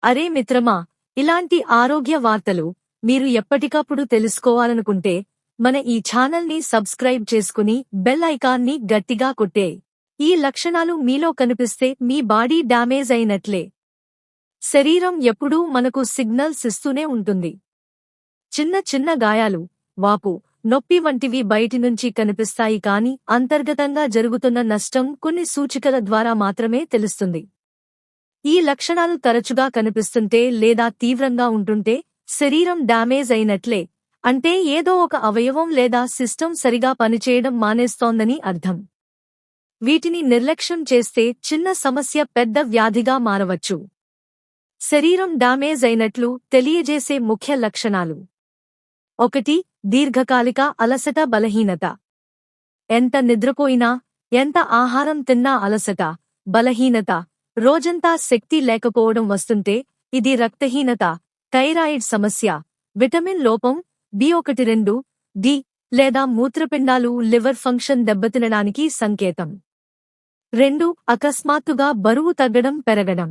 అరే మిత్రమా, ఇలాంటి ఆరోగ్య వార్తలు మీరు ఎప్పటికప్పుడు తెలుసుకోవాలనుకుంటే మన ఈ ఛానల్ని సబ్స్క్రైబ్ చేసుకుని బెల్ ఐకాన్ని గట్టిగా కొట్టే. ఈ లక్షణాలు మీలో కనిపిస్తే మీ బాడీ డ్యామేజ్ అయినట్లే. శరీరం ఎప్పుడూ మనకు సిగ్నల్స్ ఇస్తూనే ఉంటుంది. చిన్న చిన్న గాయాలు, వాపు, నొప్పి వంటివి బయటి నుంచి కనిపిస్తాయి, కానీ అంతర్గతంగా జరుగుతున్న నష్టం కొన్ని సూచికల ద్వారా మాత్రమే తెలుస్తుంది. ఈ లక్షణాలు తరచుగా కనిపిస్తుంటే లేదా తీవ్రంగా ఉంటుంటే శరీరం డ్యామేజ్ అయినట్లే. అంటే ఏదో ఒక అవయవం లేదా సిస్టమ్ సరిగా పనిచేయడం మానేస్తోందని అర్థం. వీటిని నిర్లక్ష్యం చేస్తే చిన్న సమస్య పెద్ద వ్యాధిగా మారవచ్చు. శరీరం డ్యామేజ్ అయినట్లు తెలియజేసే ముఖ్య లక్షణాలు: 1. దీర్ఘకాలిక అలసట, బలహీనత. ఎంత నిద్రపోయినా, ఎంత ఆహారం తిన్నా అలసట, బలహీనత, రోజంతా శక్తి లేకపోవడం వస్తుంటే ఇది రక్తహీనత, థైరాయిడ్ సమస్య, విటమిన్ లోపం, B12, D లేదా మూత్రపిండాలు, లివర్ ఫంక్షన్ దెబ్బతినడానికి సంకేతం. 2. అకస్మాత్తుగా బరువు తగ్గడం, పెరగడం.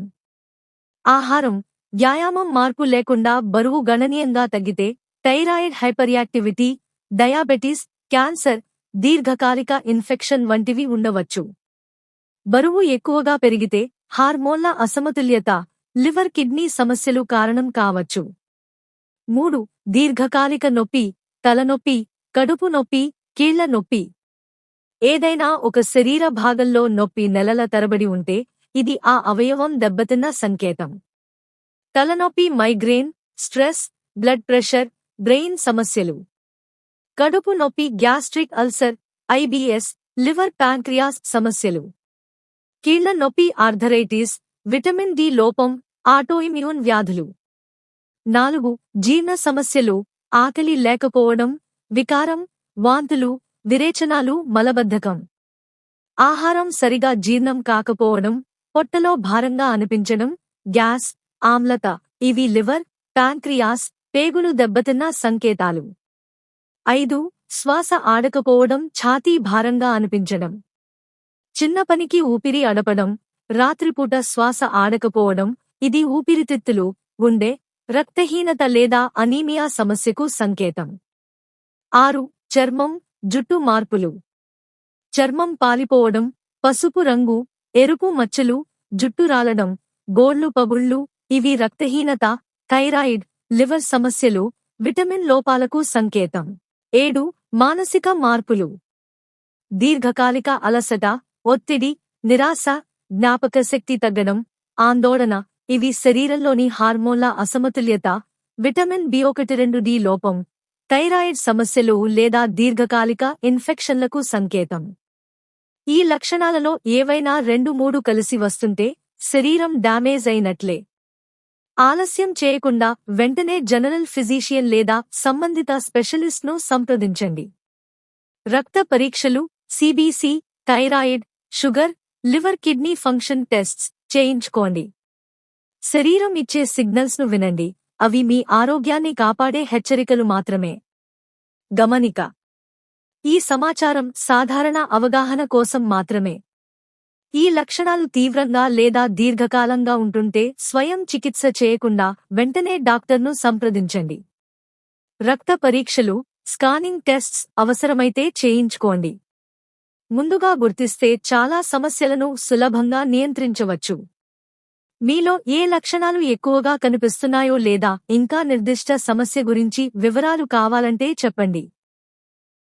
ఆహారం, వ్యాయామం మార్పు లేకుండా బరువు గణనీయంగా తగ్గితే థైరాయిడ్ హైపర్యాక్టివిటీ, డయాబెటీస్, క్యాన్సర్, దీర్ఘకాలిక ఇన్ఫెక్షన్ వంటివి ఉండవచ్చు. బరువు ఎక్కువగా పెరిగితే హార్మోన్ల అసమతుల్యత, లివర్, కిడ్నీ సమస్యలు కారణం కావచ్చు. 3. దీర్ఘకాలిక నొప్పి, తలనొప్పి, కడుపు నొప్పి, కీళ్ల నొప్పి. ఏదైనా ఒక శరీర భాగంలో నొప్పి నెలల తరబడి ఉంటే ఇది ఆ అవయవం దెబ్బతిన్న సంకేతం. తలనొప్పి, migraine, stress, blood pressure, brain సమస్యలు. కడుపు నొప్పి, gastric ulcer, IBS, liver, pancreas సమస్యలు. కీళ్ల నొప్పి, ఆర్థరైటిస్, విటమిన్ D లోపం, ఆటోఇమ్యూన్ వ్యాధులు. 4. జీర్ణ సమస్యలు, ఆకలి లేకపోవడం, వికారం, వాంతులు, విరేచనాలు, మలబద్ధకం. ఆహారం సరిగా జీర్ణం కాకపోవడం, పొట్టలో భారంగా అనిపించడం, గ్యాస్, ఆమ్లత. ఇవి లివర్, ప్యాంక్రియాస్, పేగులు దెబ్బతిన్న సంకేతాలు. 5. శ్వాస ఆడకపోవడం, ఛాతీ భారంగా అనిపించడం. చిన్న పనికి ఊపిరి అడపడం, రాత్రిపూట శ్వాస ఆడకపోవడం, ఇది ఊపిరితిత్తులు, గుండె, రక్తహీనత లేదా అనీమియా సమస్యకు సంకేతం. 6. చర్మం, జుట్టు మార్పులు. చర్మం పాలిపోవడం, పసుపు రంగు, ఎరుపు మచ్చలు, జుట్టు రాలడం, గోళ్లు పగుళ్లు. ఇవి రక్తహీనత, థైరాయిడ్, లివర్ సమస్యలు, విటమిన్ లోపాలకు సంకేతం. 7. మానసిక మార్పులు. దీర్ఘకాలిక అలసట, ఒత్తిడి, నిరాశ, జ్ఞాపకశక్తి తగ్గడం, ఆందోళన. ఇవి శరీరంలోని హార్మోన్ల అసమతుల్యత, విటమిన్ B12, D లోపం, థైరాయిడ్ సమస్యలు లేదా దీర్ఘకాలిక ఇన్ఫెక్షన్లకు సంకేతం. ఈ లక్షణాలలో ఏవైనా 2-3 కలిసి వస్తుంటే శరీరం డ్యామేజ్ అయినట్లే. ఆలస్యం చేయకుండా వెంటనే జనరల్ ఫిజీషియన్ లేదా సంబంధిత స్పెషలిస్ట్ను సంప్రదించండి. రక్త పరీక్షలు, CBC, thyroid, sugar, liver, kidney function tests చేయించుకోండి. శరీరం ఇచ్చే సిగ్నల్స్ను వినండి, అవి మీ ఆరోగ్యాన్ని కాపాడే హెచ్చరికలు మాత్రమే. గమనిక: ఈ సమాచారం సాధారణ అవగాహన కోసం మాత్రమే. ఈ లక్షణాలు తీవ్రంగా లేదా దీర్ఘకాలంగా ఉంటుంటే స్వయం చికిత్స చేయకుండా వెంటనే డాక్టర్ను సంప్రదించండి. రక్త పరీక్షలు, స్కానింగ్ టెస్ట్స్ అవసరమైతే చేయించుకోండి. ముందుగా గుర్తిస్తే చాలా సమస్యలను సులభంగా నియంత్రించవచ్చు. మీలో ఏ లక్షణాలు ఎక్కువగా కనిపిస్తున్నాయో లేదా ఇంకా నిర్దిష్ట సమస్య గురించి వివరాలు కావాలంటే చెప్పండి.